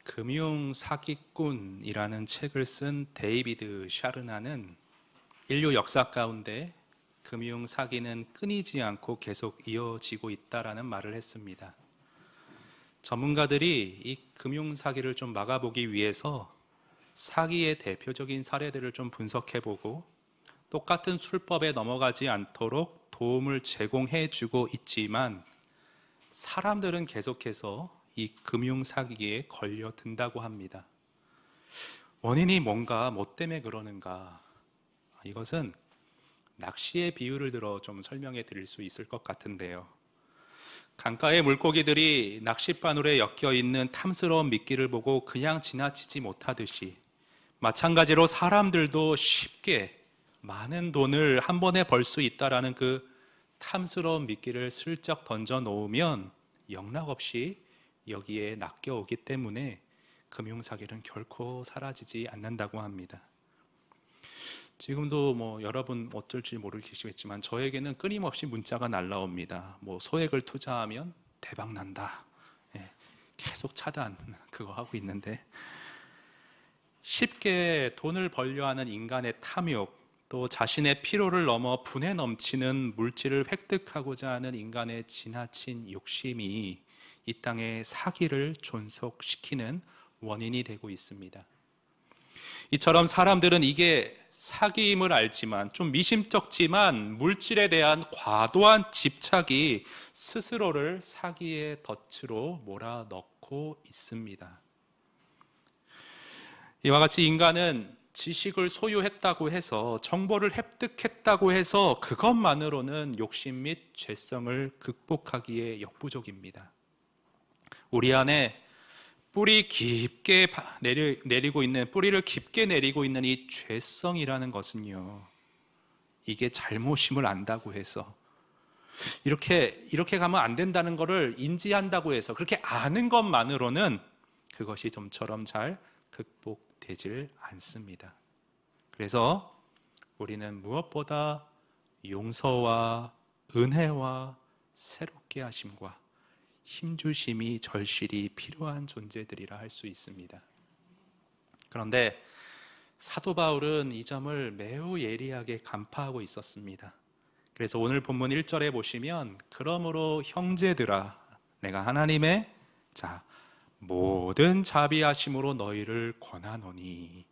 금융 사기꾼이라는 책을 쓴 데이비드 샤르나는 인류 역사 가운데 금융 사기는 끊이지 않고 계속 이어지고 있다라는 말을 했습니다. 전문가들이 이 금융 사기를 좀 막아보기 위해서 사기의 대표적인 사례들을 좀 분석해보고 똑같은 술법에 넘어가지 않도록 도움을 제공해주고 있지만 사람들은 계속해서 이 금융 사기에 걸려든다고 합니다. 원인이 뭔가, 뭐 때문에 그러는가? 이것은 낚시의 비유를 들어 좀 설명해 드릴 수 있을 것 같은데요. 강가의 물고기들이 낚싯바늘에 엮여 있는 탐스러운 미끼를 보고 그냥 지나치지 못하듯이 마찬가지로 사람들도 쉽게 많은 돈을 한 번에 벌 수 있다라는 그 탐스러운 미끼를 슬쩍 던져 놓으면 영락없이 여기에 낚여오기 때문에 금융사기는 결코 사라지지 않는다고 합니다. 지금도 뭐 여러분 어쩔지 모르시겠지만 저에게는 끊임없이 문자가 날라옵니다. 뭐 소액을 투자하면 대박 난다. 계속 차단 그거 하고 있는데 쉽게 돈을 벌려 하는 인간의 탐욕, 또 자신의 필요를 넘어 분에 넘치는 물질을 획득하고자 하는 인간의 지나친 욕심이 이 땅에 사기를 존속시키는 원인이 되고 있습니다. 이처럼 사람들은 이게 사기임을 알지만 좀 미심쩍지만 물질에 대한 과도한 집착이 스스로를 사기의 덫으로 몰아넣고 있습니다. 이와 같이 인간은 지식을 소유했다고 해서, 정보를 획득했다고 해서 그것만으로는 욕심 및 죄성을 극복하기에 역부족입니다. 우리 안에 뿌리를 깊게 내리고 있는 이 죄성이라는 것은요, 이게 잘못임을 안다고 해서 이렇게 가면 안 된다는 것을 인지한다고 해서 그렇게 아는 것만으로는 그것이 좀처럼 잘 극복되질 않습니다. 그래서 우리는 무엇보다 용서와 은혜와 새롭게 하심과 힘주심이 절실히 필요한 존재들이라 할 수 있습니다. 그런데 사도 바울은 이 점을 매우 예리하게 간파하고 있었습니다. 그래서 오늘 본문 1절에 보시면 그러므로 형제들아 내가 하나님의 모든 자비하심으로 너희를 권하노니,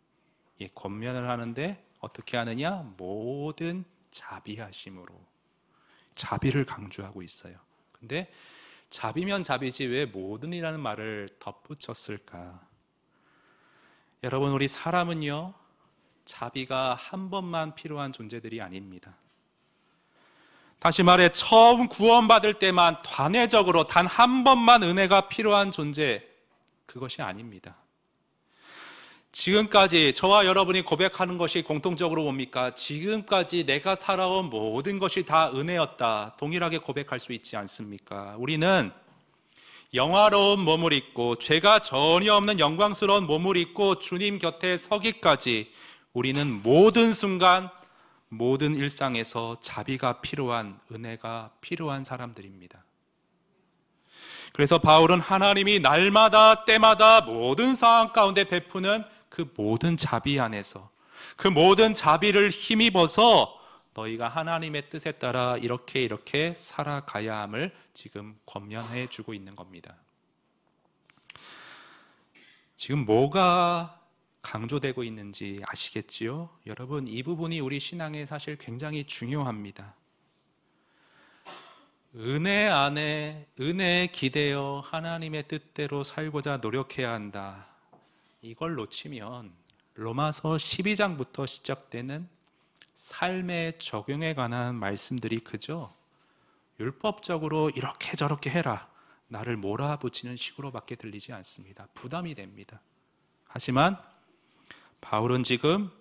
이 권면을 하는데 어떻게 하느냐? 모든 자비하심으로, 자비를 강조하고 있어요. 근데 자비면 자비지 왜 모든이라는 말을 덧붙였을까? 여러분, 우리 사람은요, 자비가 한 번만 필요한 존재들이 아닙니다. 다시 말해 처음 구원받을 때만 단회적으로 단 한 번만 은혜가 필요한 존재, 그것이 아닙니다. 지금까지 저와 여러분이 고백하는 것이 공통적으로 뭡니까? 지금까지 내가 살아온 모든 것이 다 은혜였다, 동일하게 고백할 수 있지 않습니까? 우리는 영화로운 몸을 입고 죄가 전혀 없는 영광스러운 몸을 입고 주님 곁에 서기까지 우리는 모든 순간 모든 일상에서 자비가 필요한, 은혜가 필요한 사람들입니다. 그래서 바울은 하나님이 날마다 때마다 모든 상황 가운데 베푸는 그 모든 자비 안에서 그 모든 자비를 힘입어서 너희가 하나님의 뜻에 따라 이렇게 살아가야 함을 지금 권면해 주고 있는 겁니다. 지금 뭐가 강조되고 있는지 아시겠지요? 여러분, 이 부분이 우리 신앙에 사실 굉장히 중요합니다. 은혜 안에, 은혜에 기대어 하나님의 뜻대로 살고자 노력해야 한다. 이걸 놓치면 로마서 12장부터 시작되는 삶의 적용에 관한 말씀들이 그저 율법적으로 이렇게 저렇게 해라, 나를 몰아붙이는 식으로밖에 들리지 않습니다. 부담이 됩니다. 하지만 바울은 지금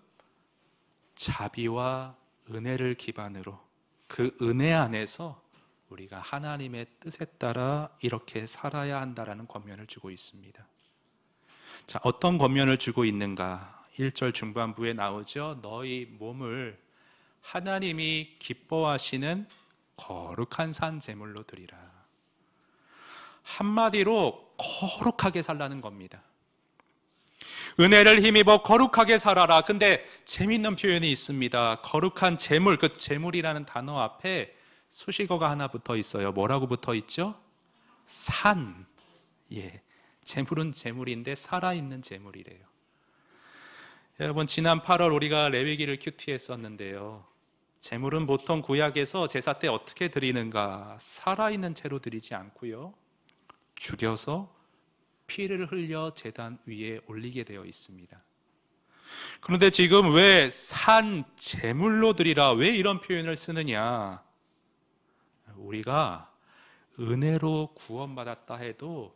자비와 은혜를 기반으로 그 은혜 안에서 우리가 하나님의 뜻에 따라 이렇게 살아야 한다라는 권면을 주고 있습니다. 자, 어떤 권면을 주고 있는가? 1절 중반부에 나오죠. 너희 몸을 하나님이 기뻐하시는 거룩한 산 제물로 드리라. 한마디로 거룩하게 살라는 겁니다. 은혜를 힘입어 거룩하게 살아라. 근데 재밌는 표현이 있습니다. 거룩한 재물, 그 재물이라는 단어 앞에 수식어가 하나 붙어 있어요. 뭐라고 붙어 있죠? 산. 예. 재물은 재물인데 살아있는 재물이래요. 여러분, 지난 8월 우리가 레위기를 큐티했었는데요. 재물은 보통 구약에서 제사 때 어떻게 드리는가? 살아있는 채로 드리지 않고요, 죽여서 피를 흘려 제단 위에 올리게 되어 있습니다. 그런데 지금 왜 산 제물로 드리라, 왜 이런 표현을 쓰느냐? 우리가 은혜로 구원받았다 해도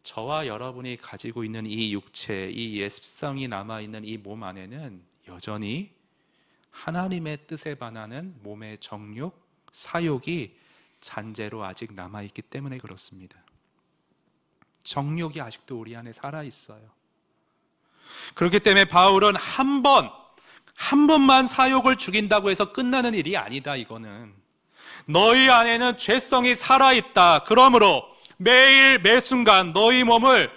저와 여러분이 가지고 있는 이 육체, 이 옛 습성이 남아있는 이 몸 안에는 여전히 하나님의 뜻에 반하는 몸의 정욕, 사욕이 잔재로 아직 남아있기 때문에 그렇습니다. 정욕이 아직도 우리 안에 살아있어요. 그렇기 때문에 바울은 한 번만 사욕을 죽인다고 해서 끝나는 일이 아니다. 이거는 너희 안에는 죄성이 살아있다. 그러므로 매일 매순간 너희 몸을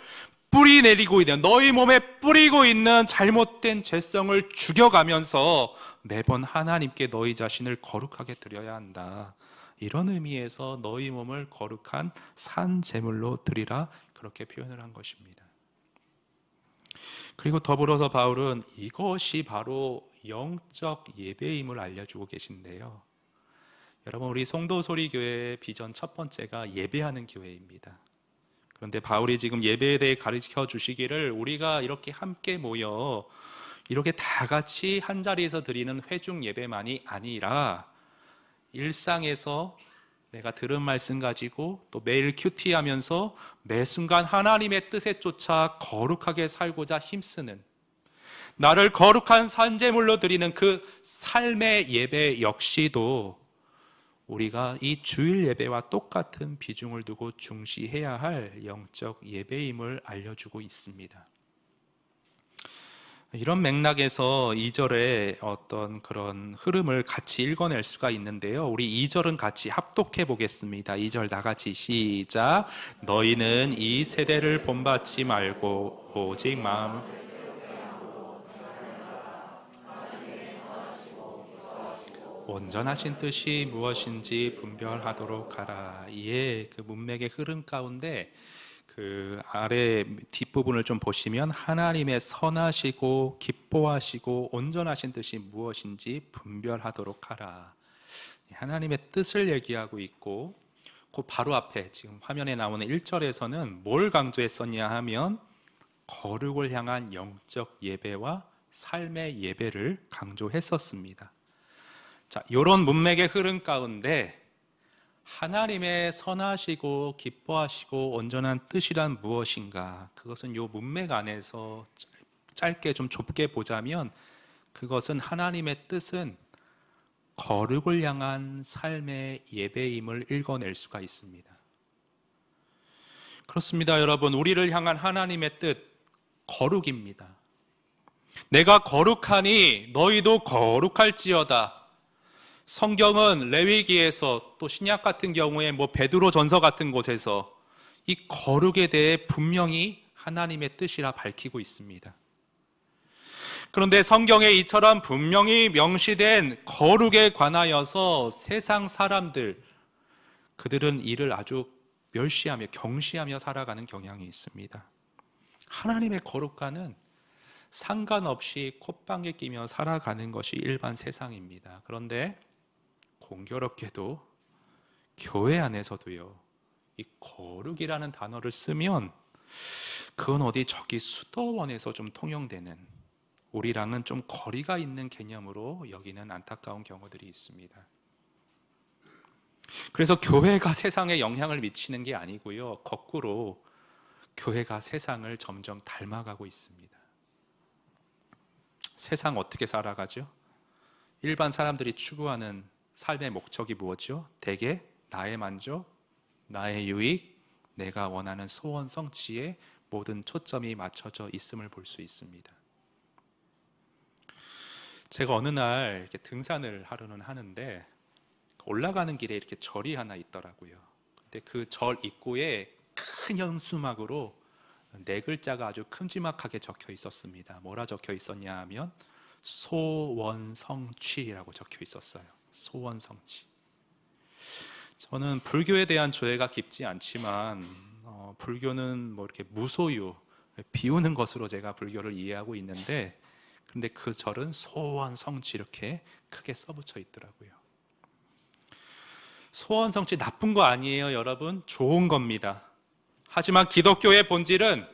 뿌리내리고 있는, 너희 몸에 뿌리고 있는 잘못된 죄성을 죽여가면서 매번 하나님께 너희 자신을 거룩하게 드려야 한다. 이런 의미에서 너희 몸을 거룩한 산 제물로 드리라, 그렇게 표현을 한 것입니다. 그리고 더불어서 바울은 이것이 바로 영적 예배임을 알려주고 계신데요. 여러분, 우리 송도소리교회의 비전 첫 번째가 예배하는 교회입니다. 그런데 바울이 지금 예배에 대해 가르쳐 주시기를 우리가 이렇게 함께 모여 이렇게 다 같이 한 자리에서 드리는 회중 예배만이 아니라 일상에서 내가 들은 말씀 가지고 또 매일 큐티하면서 매 순간 하나님의 뜻에 쫓아 거룩하게 살고자 힘쓰는, 나를 거룩한 산제물로 드리는 그 삶의 예배 역시도 우리가 이 주일 예배와 똑같은 비중을 두고 중시해야 할 영적 예배임을 알려주고 있습니다. 이런 맥락에서 2절의 어떤 그런 흐름을 같이 읽어낼 수가 있는데요. 우리 2절은 같이 합독해 보겠습니다. 2절 다 같이 시작. 너희는 이 세대를 본받지 말고 오직 마음 온전하신 뜻이 무엇인지 분별하도록 하라. 예, 그 문맥의 흐름 가운데 그 아래 뒷부분을 좀 보시면 하나님의 선하시고 기뻐하시고 온전하신 뜻이 무엇인지 분별하도록 하라. 하나님의 뜻을 얘기하고 있고, 그 바로 앞에 지금 화면에 나오는 1절에서는 뭘 강조했었냐 하면 거룩을 향한 영적 예배와 삶의 예배를 강조했었습니다. 자, 이런 문맥의 흐름 가운데 하나님의 선하시고 기뻐하시고 온전한 뜻이란 무엇인가? 그것은 이 문맥 안에서 짧게 좀 좁게 보자면 그것은 하나님의 뜻은 거룩을 향한 삶의 예배임을 읽어낼 수가 있습니다. 그렇습니다, 여러분. 우리를 향한 하나님의 뜻, 거룩입니다. 내가 거룩하니 너희도 거룩할지어다. 성경은 레위기에서 또 신약 같은 경우에 베드로 전서 같은 곳에서 이 거룩에 대해 분명히 하나님의 뜻이라 밝히고 있습니다. 그런데 성경에 이처럼 분명히 명시된 거룩에 관하여서 세상 사람들, 그들은 이를 아주 멸시하며 경시하며 살아가는 경향이 있습니다. 하나님의 거룩과는 상관없이 콧방귀 끼며 살아가는 것이 일반 세상입니다. 그런데 공교롭게도 교회 안에서도요, 이 거룩이라는 단어를 쓰면 그건 어디 저기 수도원에서 좀 통용되는, 우리랑은 좀 거리가 있는 개념으로 여기는 안타까운 경우들이 있습니다. 그래서 교회가 세상에 영향을 미치는 게 아니고요, 거꾸로 교회가 세상을 점점 닮아가고 있습니다. 세상 어떻게 살아가죠? 일반 사람들이 추구하는 삶의 목적이 무엇이죠? 대개 나의 만족, 나의 유익, 내가 원하는 소원 성취에 모든 초점이 맞춰져 있음을 볼 수 있습니다. 제가 어느 날 이렇게 등산을 하려는 하는데 올라가는 길에 이렇게 절이 하나 있더라고요. 근데 그 절 입구에 큰 현수막으로 네 글자가 아주 큼지막하게 적혀 있었습니다. 뭐라 적혀 있었냐 하면 소원성취라고 적혀 있었어요. 소원성취. 저는 불교에 대한 조예가 깊지 않지만 불교는 뭐 이렇게 무소유, 비우는 것으로 제가 불교를 이해하고 있는데, 그런데 그 절은 소원성취 이렇게 크게 써붙여 있더라고요. 소원성취 나쁜 거 아니에요, 여러분. 좋은 겁니다. 하지만 기독교의 본질은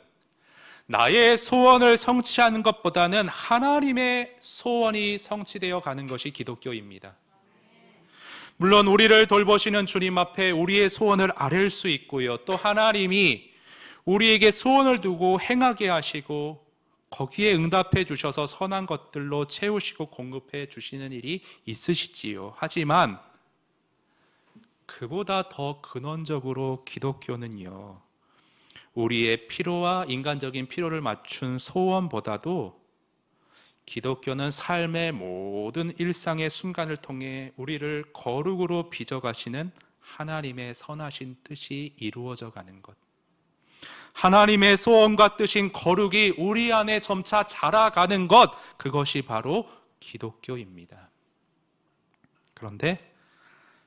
나의 소원을 성취하는 것보다는 하나님의 소원이 성취되어 가는 것이 기독교입니다. 물론 우리를 돌보시는 주님 앞에 우리의 소원을 아뢰을 수 있고요, 또 하나님이 우리에게 소원을 두고 행하게 하시고 거기에 응답해 주셔서 선한 것들로 채우시고 공급해 주시는 일이 있으시지요. 하지만 그보다 더 근원적으로 기독교는요, 우리의 필요와 인간적인 필요를 맞춘 소원보다도 기독교는 삶의 모든 일상의 순간을 통해 우리를 거룩으로 빚어가시는 하나님의 선하신 뜻이 이루어져 가는 것, 하나님의 소원과 뜻인 거룩이 우리 안에 점차 자라가는 것, 그것이 바로 기독교입니다. 그런데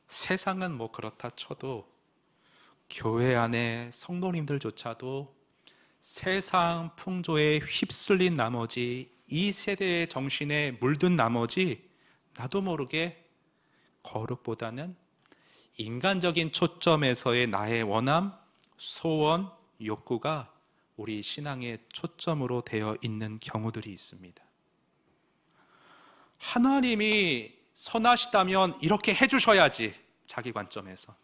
세상은 뭐 그렇다 쳐도 교회 안에 성도님들조차도 세상 풍조에 휩쓸린 나머지, 이 세대의 정신에 물든 나머지 나도 모르게 거룩보다는 인간적인 초점에서의 나의 원함, 소원, 욕구가 우리 신앙의 초점으로 되어 있는 경우들이 있습니다. 하나님이 선하시다면 이렇게 해주셔야지, 자기 관점에서.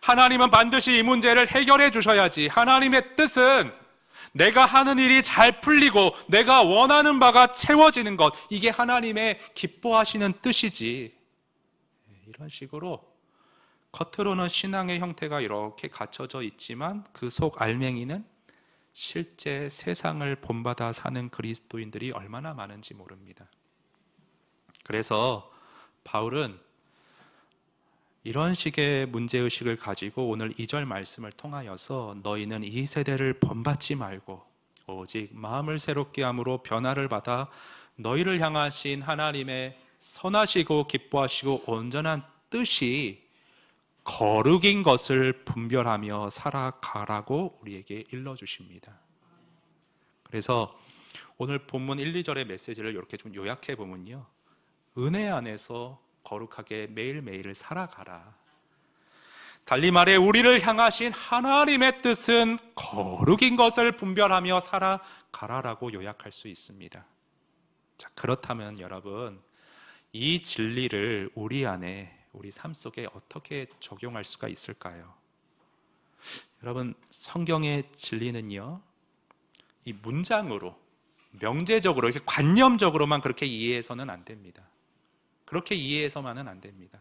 하나님은 반드시 이 문제를 해결해 주셔야지. 하나님의 뜻은 내가 하는 일이 잘 풀리고 내가 원하는 바가 채워지는 것, 이게 하나님의 기뻐하시는 뜻이지. 이런 식으로 겉으로는 신앙의 형태가 이렇게 갖춰져 있지만 그 속 알맹이는 실제 세상을 본받아 사는 그리스도인들이 얼마나 많은지 모릅니다. 그래서 바울은 이런 식의 문제의식을 가지고 오늘 2절 말씀을 통하여서 너희는 이 세대를 본받지 말고 오직 마음을 새롭게 함으로 변화를 받아 너희를 향하신 하나님의 선하시고 기뻐하시고 온전한 뜻이 거룩인 것을 분별하며 살아가라고 우리에게 일러주십니다. 그래서 오늘 본문 1, 2절의 메시지를 이렇게 좀 요약해 보면요, 은혜 안에서 거룩하게 매일매일을 살아가라. 달리 말해 우리를 향하신 하나님의 뜻은 거룩인 것을 분별하며 살아가라라고 요약할 수 있습니다. 자, 그렇다면 여러분, 이 진리를 우리 안에, 우리 삶 속에 어떻게 적용할 수가 있을까요? 여러분, 성경의 진리는요, 이 문장으로, 명제적으로, 이렇게 관념적으로만 그렇게 이해해서는 안 됩니다. 그렇게 이해해서만은 안 됩니다.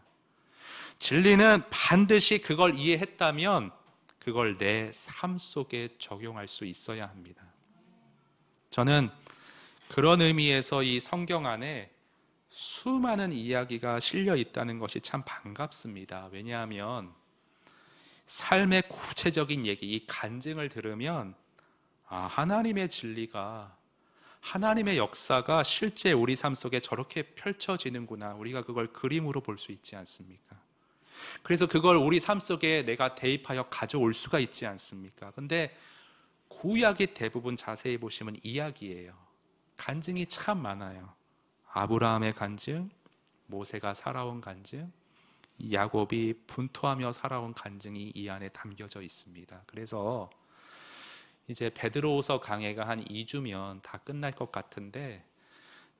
진리는 반드시 그걸 이해했다면 그걸 내 삶 속에 적용할 수 있어야 합니다. 저는 그런 의미에서 이 성경 안에 수많은 이야기가 실려 있다는 것이 참 반갑습니다. 왜냐하면 삶의 구체적인 얘기, 이 간증을 들으면 하나님의 진리가, 하나님의 역사가 실제 우리 삶 속에 저렇게 펼쳐지는구나, 우리가 그걸 그림으로 볼 수 있지 않습니까? 그래서 그걸 우리 삶 속에 내가 대입하여 가져올 수가 있지 않습니까? 근데 구약이 대부분 자세히 보시면 이야기예요. 간증이 참 많아요. 아브라함의 간증, 모세가 살아온 간증, 야곱이 분투하며 살아온 간증이 이 안에 담겨져 있습니다. 그래서 이제 베드로후서 강해가 한 2주면 다 끝날 것 같은데,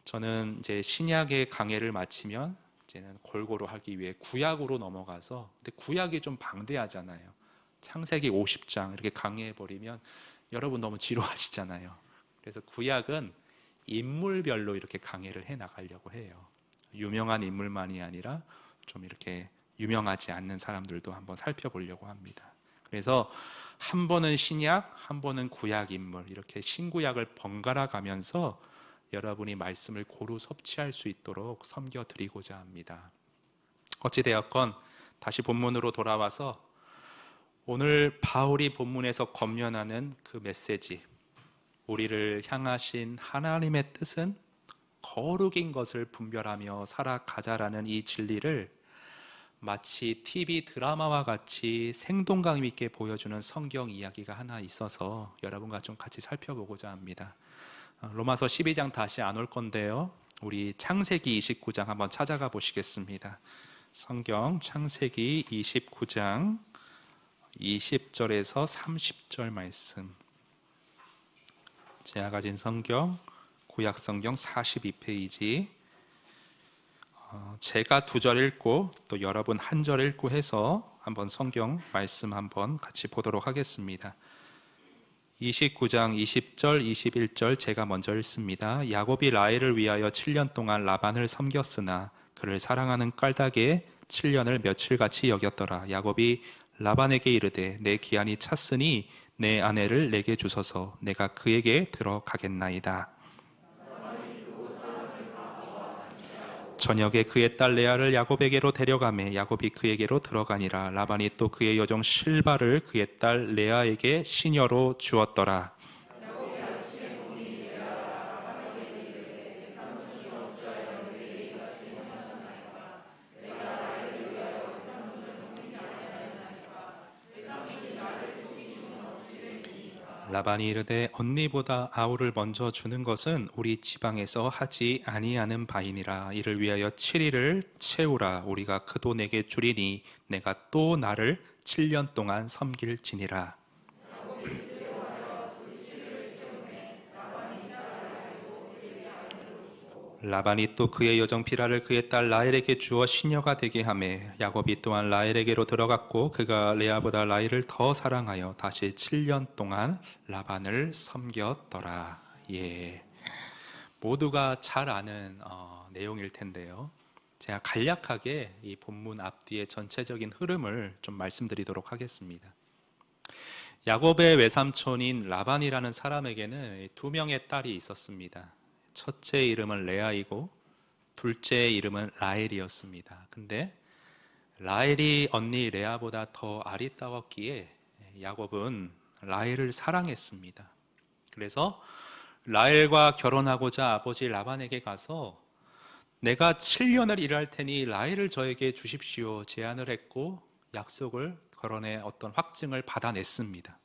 저는 이제 신약의 강해를 마치면 이제는 골고루 하기 위해 구약으로 넘어가서, 근데 구약이 좀 방대하잖아요. 창세기 50장 이렇게 강해해 버리면 여러분 너무 지루하시잖아요. 그래서 구약은 인물별로 이렇게 강해를 해 나가려고 해요. 유명한 인물만이 아니라 좀 이렇게 유명하지 않는 사람들도 한번 살펴보려고 합니다. 그래서 한 번은 신약, 한 번은 구약 인물, 이렇게 신구약을 번갈아 가면서 여러분이 말씀을 고루 섭취할 수 있도록 섬겨드리고자 합니다. 어찌되었건 다시 본문으로 돌아와서 오늘 바울이 본문에서 권면하는 그 메시지, 우리를 향하신 하나님의 뜻은 거룩인 것을 분별하며 살아가자라는 이 진리를 마치 TV 드라마와 같이 생동감 있게 보여주는 성경 이야기가 하나 있어서 여러분과 좀 같이 살펴보고자 합니다. 로마서 12장 다시 안 올 건데요, 우리 창세기 29장 한번 찾아가 보시겠습니다. 성경 창세기 29장 20절에서 30절 말씀, 제가 가진 성경 구약 성경 42페이지, 제가 2절 읽고 또 여러분 1절 읽고 해서 한번 성경 말씀 한번 같이 보도록 하겠습니다. 29장 20절 21절 제가 먼저 읽습니다. 야곱이 라헬을 위하여 7년 동안 라반을 섬겼으나 그를 사랑하는 깔닥에 7년을 며칠같이 여겼더라. 야곱이 라반에게 이르되 내 기한이 찼으니 내 아내를 내게 주소서. 내가 그에게 들어가겠나이다. 저녁에 그의 딸 레아를 야곱에게로 데려가매 야곱이 그에게로 들어가니라. 라반이 또 그의 여종 실바를 그의 딸 레아에게 시녀로 주었더라. 라반이 이르되 언니보다 아우를 먼저 주는 것은 우리 지방에서 하지 아니하는 바이니라. 이를 위하여 7일을 채우라. 우리가 그도 내게 주리니 내가 또 나를 7년 동안 섬길지니라. 라반이 또 그의 여종 비라를 그의 딸 라헬에게 주어 시녀가 되게 하매 야곱이 또한 라헬에게로 들어갔고 그가 레아보다 라헬을 더 사랑하여 다시 7년 동안 라반을 섬겼더라. 예, 모두가 잘 아는 내용일 텐데요, 제가 간략하게 이 본문 앞뒤의 전체적인 흐름을 좀 말씀드리도록 하겠습니다. 야곱의 외삼촌인 라반이라는 사람에게는 2명의 딸이 있었습니다. 첫째 이름은 레아이고 둘째 이름은 라헬이었습니다. 근데 라헬이 언니 레아보다 더 아리따웠기에 야곱은 라헬을 사랑했습니다. 그래서 라헬과 결혼하고자 아버지 라반에게 가서 내가 7년을 일할 테니 라헬을 저에게 주십시오 제안을 했고 약속을, 결혼의 어떤 확증을 받아냈습니다.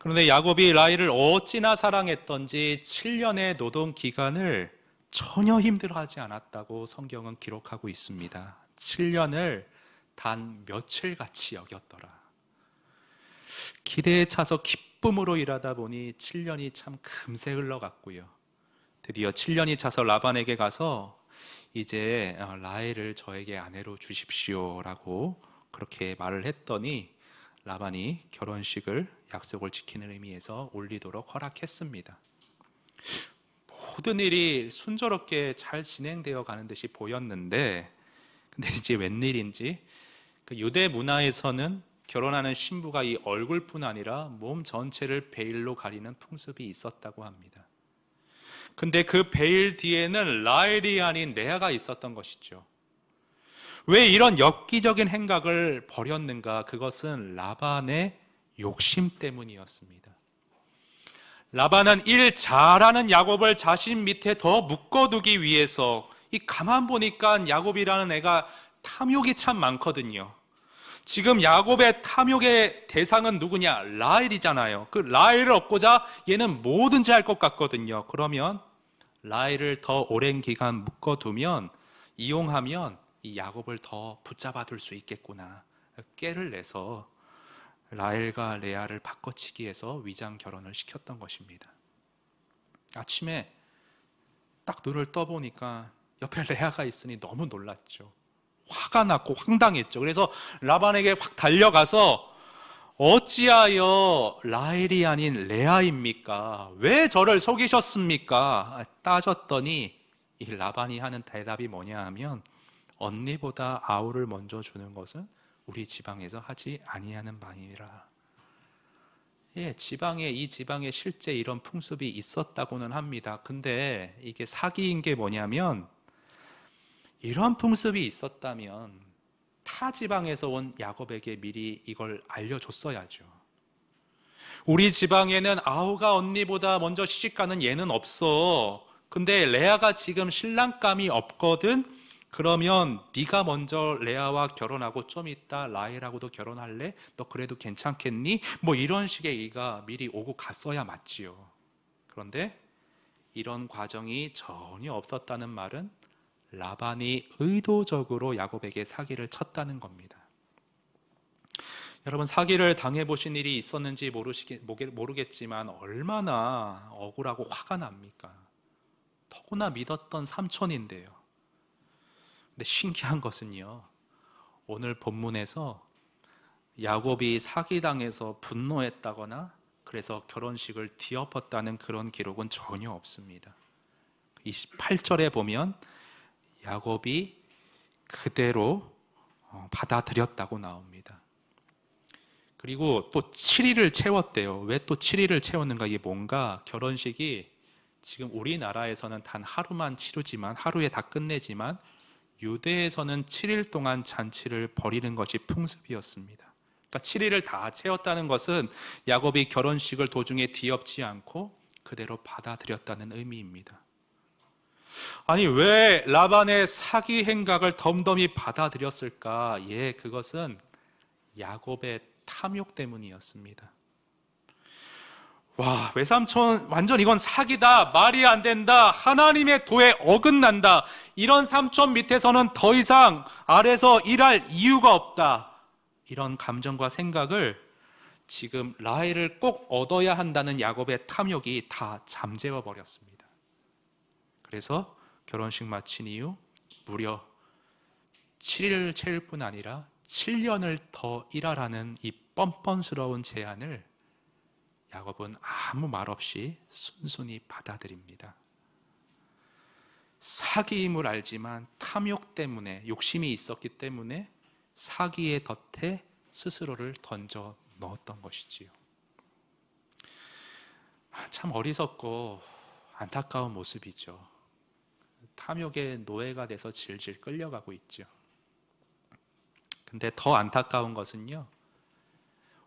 그런데 야곱이 라헬을 어찌나 사랑했던지 7년의 노동 기간을 전혀 힘들어하지 않았다고 성경은 기록하고 있습니다. 7년을 단 며칠같이 여겼더라. 기대에 차서 기쁨으로 일하다 보니 7년이 참 금세 흘러갔고요. 드디어 7년이 차서 라반에게 가서 이제 라헬을 저에게 아내로 주십시오라고 그렇게 말을 했더니 라반이 결혼식을 약속을 지키는 의미에서 올리도록 허락했습니다. 모든 일이 순조롭게 잘 진행되어 가는 듯이 보였는데, 근데 이제 웬일인지 그 유대 문화에서는 결혼하는 신부가 이 얼굴뿐 아니라 몸 전체를 베일로 가리는 풍습이 있었다고 합니다. 근데 그 베일 뒤에는 라헬이 아닌 레아가 있었던 것이죠. 왜 이런 엽기적인 행각을 벌였는가? 그것은 라반의 욕심 때문이었습니다. 라반은 일 잘하는 야곱을 자신 밑에 더 묶어두기 위해서, 이 가만 보니까 야곱이라는 애가 탐욕이 참 많거든요. 지금 야곱의 탐욕의 대상은 누구냐? 라헬이잖아요. 그 라헬을 얻고자 얘는 뭐든지 할 것 같거든요. 그러면 라헬을 더 오랜 기간 묶어두면, 이용하면 이 야곱을 더 붙잡아 둘 수 있겠구나. 깨를 내서 라헬과 레아를 바꿔치기 해서 위장 결혼을 시켰던 것입니다. 아침에 딱 눈을 떠보니까 옆에 레아가 있으니 너무 놀랐죠. 화가 났고 황당했죠. 그래서 라반에게 확 달려가서 어찌하여 라헬이 아닌 레아입니까? 왜 저를 속이셨습니까? 따졌더니 이 라반이 하는 대답이 뭐냐 하면, 언니보다 아우를 먼저 주는 것은 우리 지방에서 하지 아니하는 바니라. 예, 이 지방에 실제 이런 풍습이 있었다고는 합니다. 근데 이게 사기인 게 뭐냐면, 이런 풍습이 있었다면 타 지방에서 온 야곱에게 미리 이걸 알려줬어야죠. 우리 지방에는 아우가 언니보다 먼저 시집가는 예는 없어. 근데 레아가 지금 신랑감이 없거든. 그러면 네가 먼저 레아와 결혼하고 좀 이따 라헬하고도 결혼할래? 너 그래도 괜찮겠니? 뭐 이런 식의 얘기가 미리 오고 갔어야 맞지요. 그런데 이런 과정이 전혀 없었다는 말은 라반이 의도적으로 야곱에게 사기를 쳤다는 겁니다. 여러분, 사기를 당해보신 일이 있었는지 모르겠지만 얼마나 억울하고 화가 납니까? 더구나 믿었던 삼촌인데요. 근데 신기한 것은요, 오늘 본문에서 야곱이 사기당해서 분노했다거나 그래서 결혼식을 뒤엎었다는 그런 기록은 전혀 없습니다. 28절에 보면 야곱이 그대로 받아들였다고 나옵니다. 그리고 또 7일을 채웠대요. 왜 또 7일을 채웠는가? 이게 뭔가, 결혼식이 지금 우리나라에서는 단 하루만 치르지만, 하루에 다 끝내지만 유대에서는 7일 동안 잔치를 벌이는 것이 풍습이었습니다. 그러니까 7일을 다 채웠다는 것은 야곱이 결혼식을 도중에 뒤엎지 않고 그대로 받아들였다는 의미입니다. 아니, 왜 라반의 사기 행각을 덤덤히 받아들였을까? 그것은 야곱의 탐욕 때문이었습니다. 와, 외삼촌 완전 이건 사기다, 말이 안 된다, 하나님의 도에 어긋난다, 이런 삼촌 밑에서는 더 이상 아래서 일할 이유가 없다, 이런 감정과 생각을 지금 라헬을 꼭 얻어야 한다는 야곱의 탐욕이 다 잠재워 버렸습니다. 그래서 결혼식 마친 이후 무려 7일을 채울 뿐 아니라 7년을 더 일하라는 이 뻔뻔스러운 제안을 야곱은 아무 말 없이 순순히 받아들입니다. 사기임을 알지만 탐욕 때문에, 욕심이 있었기 때문에 사기의 덫에 스스로를 던져 넣었던 것이지요. 참 어리석고 안타까운 모습이죠. 탐욕의 노예가 돼서 질질 끌려가고 있죠. 근데 더 안타까운 것은요,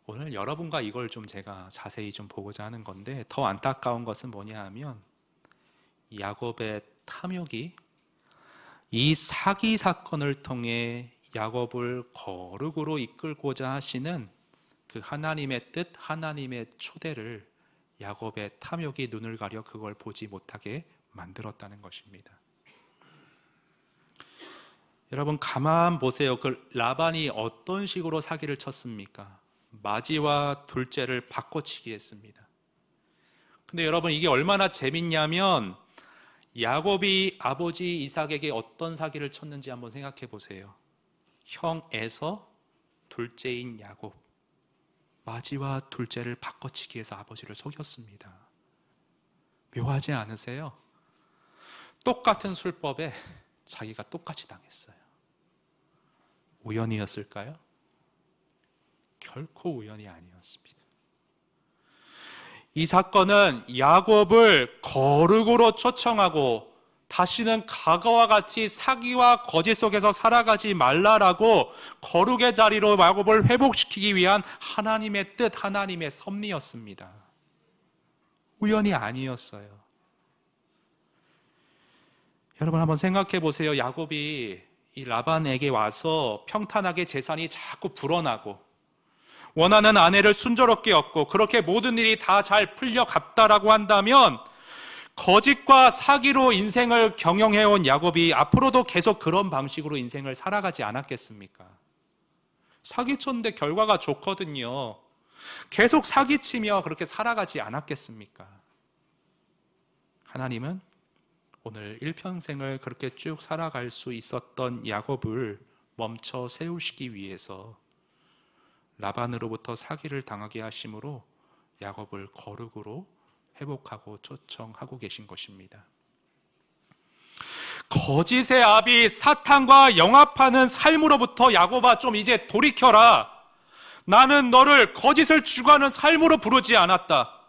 오늘 여러분과 이걸 좀 제가 자세히 좀 보고자 하는 건데, 더 안타까운 것은 뭐냐 하면 야곱의 탐욕이 이 사기 사건을 통해 야곱을 거룩으로 이끌고자 하시는 그 하나님의 뜻, 하나님의 초대를 야곱의 탐욕이 눈을 가려 그걸 보지 못하게 만들었다는 것입니다. 여러분, 가만 보세요. 그 라반이 어떤 식으로 사기를 쳤습니까? 마지와 둘째를 바꿔치기 했습니다. 근데 여러분, 이게 얼마나 재밌냐면 야곱이 아버지 이삭에게 어떤 사기를 쳤는지 한번 생각해 보세요. 형 에서 둘째인 야곱, 마지와 둘째를 바꿔치기 해서 아버지를 속였습니다. 묘하지 않으세요? 똑같은 술법에 자기가 똑같이 당했어요. 우연이었을까요? 결코 우연이 아니었습니다. 이 사건은 야곱을 거룩으로 초청하고 다시는 과거와 같이 사기와 거짓 속에서 살아가지 말라라고 거룩의 자리로 야곱을 회복시키기 위한 하나님의 뜻, 하나님의 섭리였습니다. 우연이 아니었어요. 여러분, 한번 생각해 보세요. 야곱이 이 라반에게 와서 평탄하게 재산이 자꾸 불어나고 원하는 아내를 순조롭게 얻고 그렇게 모든 일이 다 잘 풀려갔다라고 한다면 거짓과 사기로 인생을 경영해온 야곱이 앞으로도 계속 그런 방식으로 인생을 살아가지 않았겠습니까? 사기쳤는데 결과가 좋거든요. 계속 사기치며 그렇게 살아가지 않았겠습니까? 하나님은 오늘 일평생을 그렇게 쭉 살아갈 수 있었던 야곱을 멈춰 세우시기 위해서 라반으로부터 사기를 당하게 하심으로 야곱을 거룩으로 회복하고 초청하고 계신 것입니다. 거짓의 아비 사탄과 영합하는 삶으로부터 야곱아, 좀 이제 돌이켜라. 나는 너를 거짓을 추구하는 삶으로 부르지 않았다.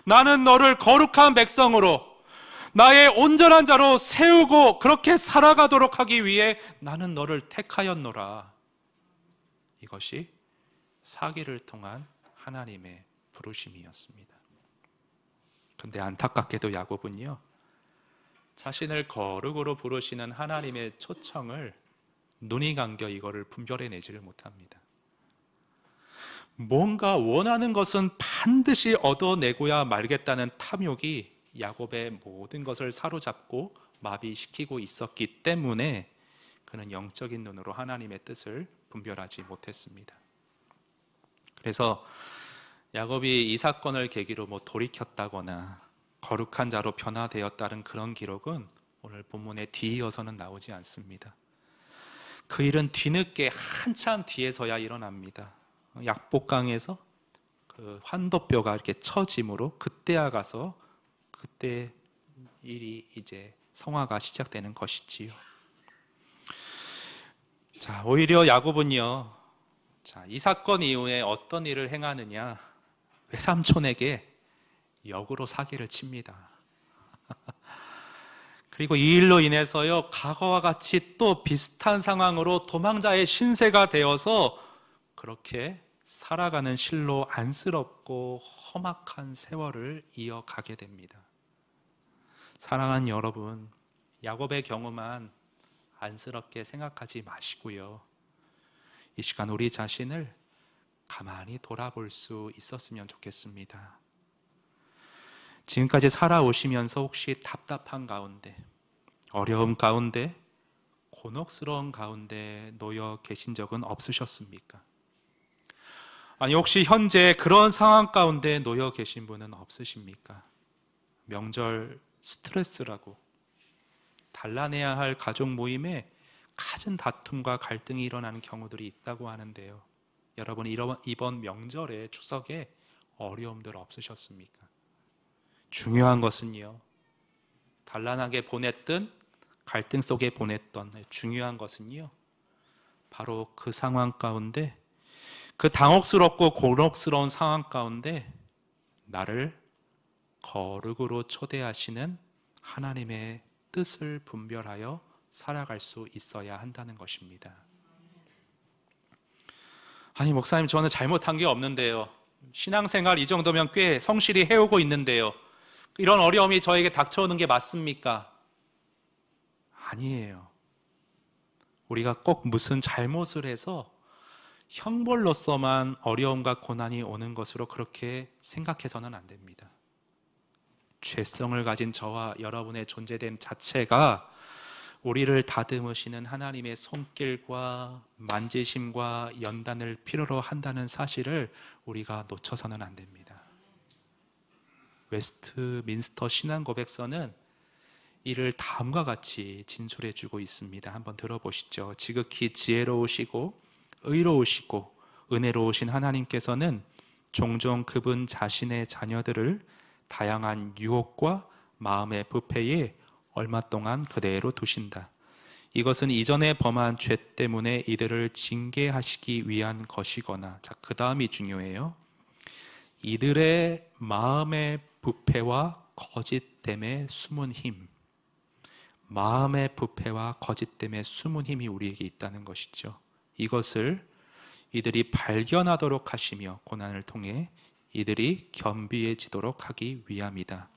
나는 너를 거룩한 백성으로, 나의 온전한 자로 세우고 그렇게 살아가도록 하기 위해 나는 너를 택하였노라. 이것이 사기를 통한 하나님의 부르심이었습니다. 그런데 안타깝게도 야곱은요, 자신을 거룩으로 부르시는 하나님의 초청을 눈이 감겨 이거를 분별해내지를 못합니다. 뭔가 원하는 것은 반드시 얻어내고야 말겠다는 탐욕이 야곱의 모든 것을 사로잡고 마비시키고 있었기 때문에 그는 영적인 눈으로 하나님의 뜻을 분별하지 못했습니다. 그래서 야곱이 이 사건을 계기로 돌이켰다거나 거룩한 자로 변화되었다는 그런 기록은 오늘 본문에 뒤이어서는 나오지 않습니다. 그 일은 뒤늦게 한참 뒤에서야 일어납니다. 약복강에서 그 환도뼈가 이렇게 처짐으로 그때야 가서 그때 일이 이제 성화가 시작되는 것이지요. 자, 오히려 야곱은요, 자, 이 사건 이후에 어떤 일을 행하느냐, 외삼촌에게 역으로 사기를 칩니다. 그리고 이 일로 인해서요, 과거와 같이 또 비슷한 상황으로 도망자의 신세가 되어서 그렇게 살아가는 실로 안쓰럽고 험악한 세월을 이어가게 됩니다. 사랑하는 여러분, 야곱의 경우만 안쓰럽게 생각하지 마시고요, 이 시간 우리 자신을 가만히 돌아볼 수 있었으면 좋겠습니다. 지금까지 살아오시면서 혹시 답답한 가운데, 어려움 가운데, 곤혹스러운 가운데 놓여 계신 적은 없으셨습니까? 아니, 혹시 현재 그런 상황 가운데 놓여 계신 분은 없으십니까? 명절 스트레스라고 단란해야 할 가족 모임에 갖은 다툼과 갈등이 일어나는 경우들이 있다고 하는데요, 여러분, 이번 명절에 추석에 어려움들 없으셨습니까? 중요한 것은요, 단란하게 보냈든 갈등 속에 보냈던 중요한 것은요, 바로 그 상황 가운데, 그 당혹스럽고 곤혹스러운 상황 가운데 나를 거룩으로 초대하시는 하나님의 뜻을 분별하여 살아갈 수 있어야 한다는 것입니다. 아니, 목사님, 저는 잘못한 게 없는데요, 신앙생활 이 정도면 꽤 성실히 해오고 있는데요, 이런 어려움이 저에게 닥쳐오는 게 맞습니까? 아니에요. 우리가 꼭 무슨 잘못을 해서 형벌로서만 어려움과 고난이 오는 것으로 그렇게 생각해서는 안 됩니다. 죄성을 가진 저와 여러분의 존재됨 자체가 우리를 다듬으시는 하나님의 손길과 만지심과 연단을 필요로 한다는 사실을 우리가 놓쳐서는 안 됩니다. 웨스트민스터 신앙고백서는 이를 다음과 같이 진술해주고 있습니다. 한번 들어보시죠. 지극히 지혜로우시고 의로우시고 은혜로우신 하나님께서는 종종 그분 자신의 자녀들을 다양한 유혹과 마음의 부패에 얼마 동안 그대로 두신다. 이것은 이전에 범한 죄 때문에 이들을 징계하시기 위한 것이거나, 자, 그 다음이 중요해요. 이들의 마음의 부패와 거짓됨의 숨은 힘, 마음의 부패와 거짓됨의 숨은 힘이 우리에게 있다는 것이죠. 이것을 이들이 발견하도록 하시며 고난을 통해 이들이 겸비해지도록 하기 위함이다.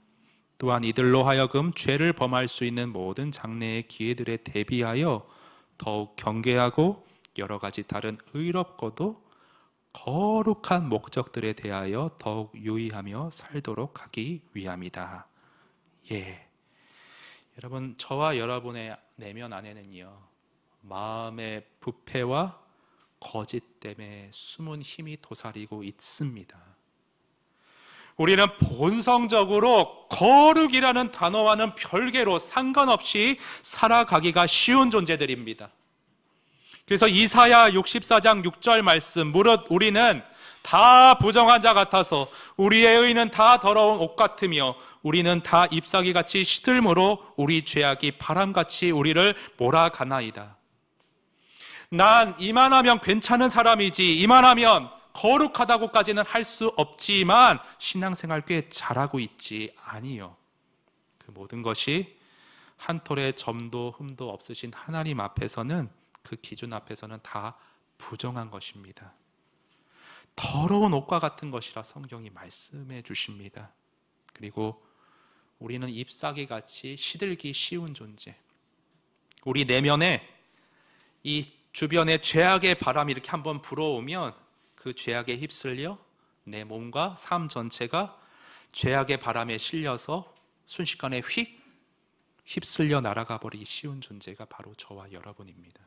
또한 이들로 하여금 죄를 범할 수 있는 모든 장래의 기회들에 대비하여 더욱 경계하고 여러 가지 다른 의롭고도 거룩한 목적들에 대하여 더욱 유의하며 살도록 하기 위함이다. 예, 여러분, 저와 여러분의 내면 안에는요, 마음의 부패와 거짓됨의 숨은 힘이 도사리고 있습니다. 우리는 본성적으로 거룩이라는 단어와는 별개로 상관없이 살아가기가 쉬운 존재들입니다. 그래서 이사야 64장 6절 말씀, 무릇 우리는 다 부정한 자 같아서 우리의 의는 다 더러운 옷 같으며 우리는 다 잎사귀같이 시들므로 우리 죄악이 바람같이 우리를 몰아가나이다. 난 이만하면 괜찮은 사람이지, 이만하면 거룩하다고까지는 할 수 없지만 신앙생활 꽤 잘하고 있지. 아니요, 그 모든 것이 한 톨의 점도 흠도 없으신 하나님 앞에서는, 그 기준 앞에서는 다 부정한 것입니다. 더러운 옷과 같은 것이라 성경이 말씀해 주십니다. 그리고 우리는 잎사귀 같이 시들기 쉬운 존재, 우리 내면에 이 주변에 죄악의 바람이 이렇게 한번 불어오면 그 죄악에 휩쓸려 내 몸과 삶 전체가 죄악의 바람에 실려서 순식간에 휙 휩쓸려 날아가 버리기 쉬운 존재가 바로 저와 여러분입니다.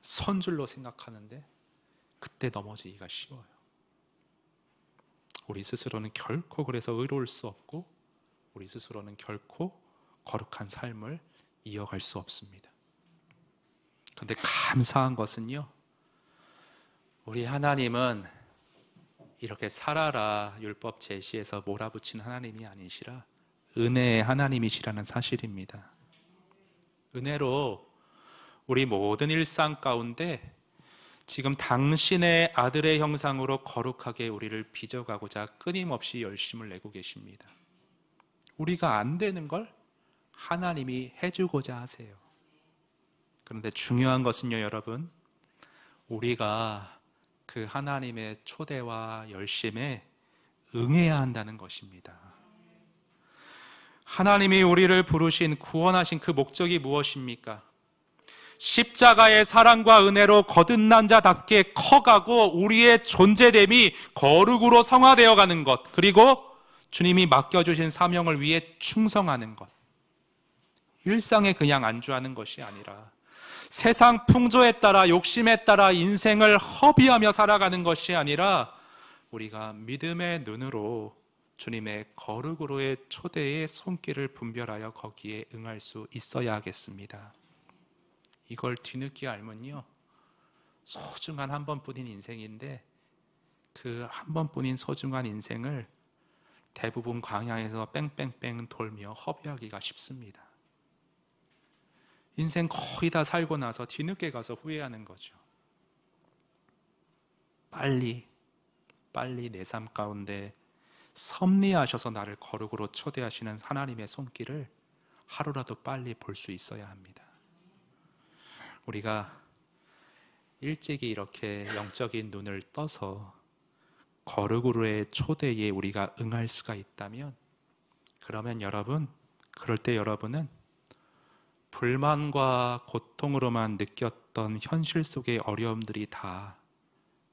선줄로 생각하는데 그때 넘어지기가 쉬워요. 우리 스스로는 결코 그래서 의로울 수 없고 우리 스스로는 결코 거룩한 삶을 이어갈 수 없습니다. 그런데 감사한 것은요, 우리 하나님은 이렇게 살아라 율법 제시해서 몰아붙인 하나님이 아니시라 은혜의 하나님이시라는 사실입니다. 은혜로 우리 모든 일상 가운데 지금 당신의 아들의 형상으로 거룩하게 우리를 빚어가고자 끊임없이 열심을 내고 계십니다. 우리가 안 되는 걸 하나님이 해주고자 하세요. 그런데 중요한 것은요, 여러분, 우리가 그 하나님의 초대와 열심에 응해야 한다는 것입니다. 하나님이 우리를 부르신 구원하신 그 목적이 무엇입니까? 십자가의 사랑과 은혜로 거듭난 자답게 커가고 우리의 존재됨이 거룩으로 성화되어 가는 것, 그리고 주님이 맡겨주신 사명을 위해 충성하는 것. 일상에 그냥 안주하는 것이 아니라 세상 풍조에 따라 욕심에 따라 인생을 허비하며 살아가는 것이 아니라 우리가 믿음의 눈으로 주님의 거룩으로의 초대의 손길을 분별하여 거기에 응할 수 있어야 하겠습니다. 이걸 뒤늦게 알면요, 소중한 한 번뿐인 인생인데 그 한 번뿐인 소중한 인생을 대부분 광야에서 뺑뺑뺑 돌며 허비하기가 쉽습니다. 인생 거의 다 살고 나서 뒤늦게 가서 후회하는 거죠. 빨리 내 삶 가운데 섭리하셔서 나를 거룩으로 초대하시는 하나님의 손길을 하루라도 빨리 볼 수 있어야 합니다. 우리가 일찍이 이렇게 영적인 눈을 떠서 거룩으로의 초대에 우리가 응할 수가 있다면, 그러면 여러분, 그럴 때 여러분은 불만과 고통으로만 느꼈던 현실 속의 어려움들이 다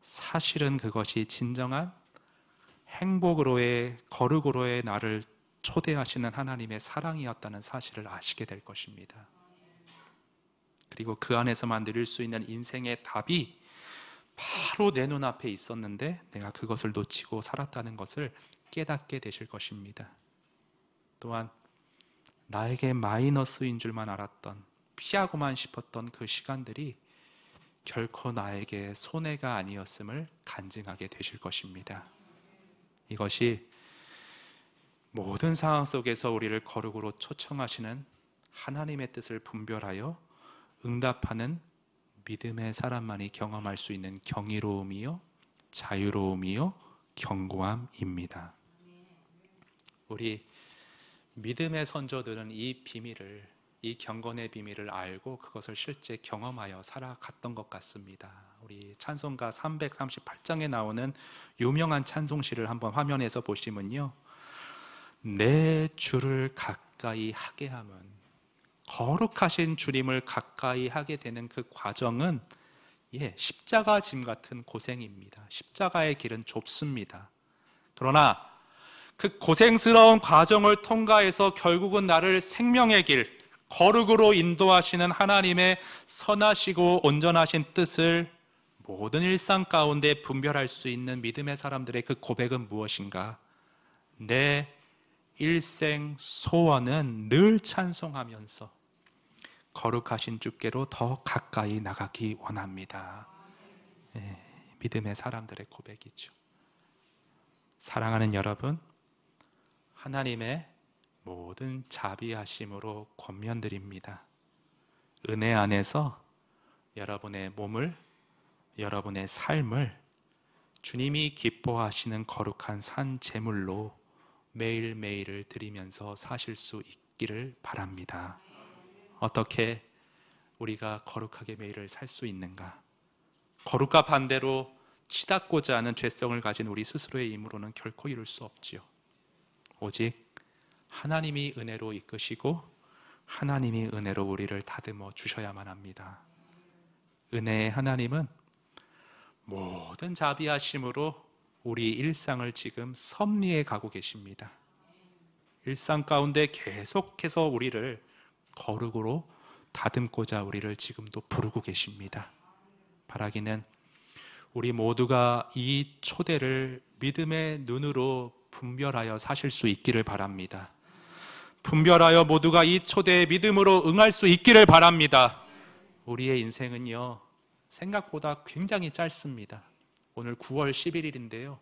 사실은 그것이 진정한 행복으로의 거룩으로의 나를 초대하시는 하나님의 사랑이었다는 사실을 아시게 될 것입니다. 그리고 그 안에서만 누릴 수 있는 인생의 답이 바로 내 눈앞에 있었는데 내가 그것을 놓치고 살았다는 것을 깨닫게 되실 것입니다. 또한 나에게 마이너스인 줄만 알았던, 피하고만 싶었던 그 시간들이 결코 나에게 손해가 아니었음을 간증하게 되실 것입니다. 이것이 모든 상황 속에서 우리를 거룩으로 초청하시는 하나님의 뜻을 분별하여 응답하는 믿음의 사람만이 경험할 수 있는 경이로움이요, 자유로움이요, 견고함입니다. 우리 믿음의 선조들은 이 비밀을, 이 경건의 비밀을 알고 그것을 실제 경험하여 살아갔던 것 같습니다. 우리 찬송가 338장에 나오는 유명한 찬송시를 한번 화면에서 보시면요, 내 주를 가까이 하게 함은, 거룩하신 주님을 가까이 하게 되는 그 과정은 십자가 짐 같은 고생입니다. 십자가의 길은 좁습니다. 그러나 그 고생스러운 과정을 통과해서 결국은 나를 생명의 길, 거룩으로 인도하시는 하나님의 선하시고 온전하신 뜻을 모든 일상 가운데 분별할 수 있는 믿음의 사람들의 그 고백은 무엇인가? 내 일생 소원은 늘 찬송하면서 거룩하신 주께로 더 가까이 나가기 원합니다. 믿음의 사람들의 고백이죠. 사랑하는 여러분, 하나님의 모든 자비하심으로 권면드립니다. 은혜 안에서 여러분의 몸을, 여러분의 삶을 주님이 기뻐하시는 거룩한 산 제물로 매일매일을 드리면서 사실 수 있기를 바랍니다. 어떻게 우리가 거룩하게 매일을 살 수 있는가? 거룩과 반대로 치닫고자 하는 죄성을 가진 우리 스스로의 힘으로는 결코 이룰 수 없지요. 오직 하나님이 은혜로 이끄시고 하나님이 은혜로 우리를 다듬어 주셔야만 합니다. 은혜의 하나님은 모든 자비하심으로 우리 일상을 지금 섭리해 가고 계십니다. 일상 가운데 계속해서 우리를 거룩으로 다듬고자 우리를 지금도 부르고 계십니다. 바라기는 우리 모두가 이 초대를 믿음의 눈으로 분별하여 사실 수 있기를 바랍니다. 분별하여 모두가 이 초대에 믿음으로 응할 수 있기를 바랍니다. 우리의 인생은요, 생각보다 굉장히 짧습니다. 오늘 9월 11일인데요.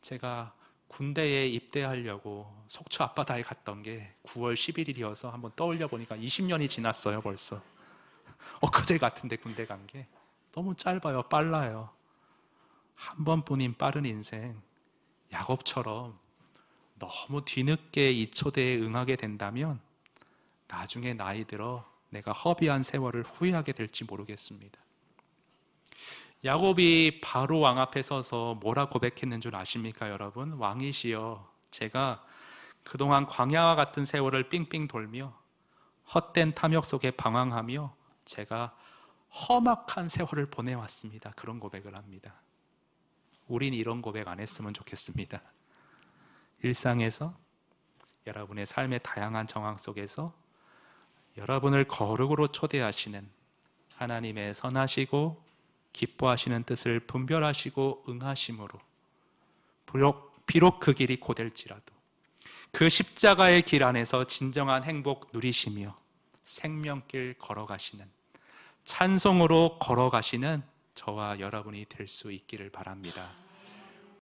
제가 군대에 입대하려고 속초 앞바다에 갔던 게 9월 11일이어서 한번 떠올려 보니까 20년이 지났어요, 벌써. 엊그제 같은데 군대 간 게. 너무 짧아요, 빨라요. 한 번뿐인 빠른 인생, 야곱처럼 너무 뒤늦게 이 초대에 응하게 된다면 나중에 나이 들어 내가 허비한 세월을 후회하게 될지 모르겠습니다. 야곱이 바로 왕 앞에 서서 뭐라 고백했는 줄 아십니까, 여러분? 왕이시여, 제가 그동안 광야와 같은 세월을 삥삥 돌며 헛된 탐욕 속에 방황하며 제가 험악한 세월을 보내왔습니다. 그런 고백을 합니다. 우린 이런 고백 안 했으면 좋겠습니다. 일상에서 여러분의 삶의 다양한 정황 속에서 여러분을 거룩으로 초대하시는 하나님의 선하시고 기뻐하시는 뜻을 분별하시고 응하심으로 비록 그 길이 고될지라도 그 십자가의 길 안에서 진정한 행복 누리시며 생명길 걸어가시는, 찬송으로 걸어가시는 저와 여러분이 될 수 있기를 바랍니다.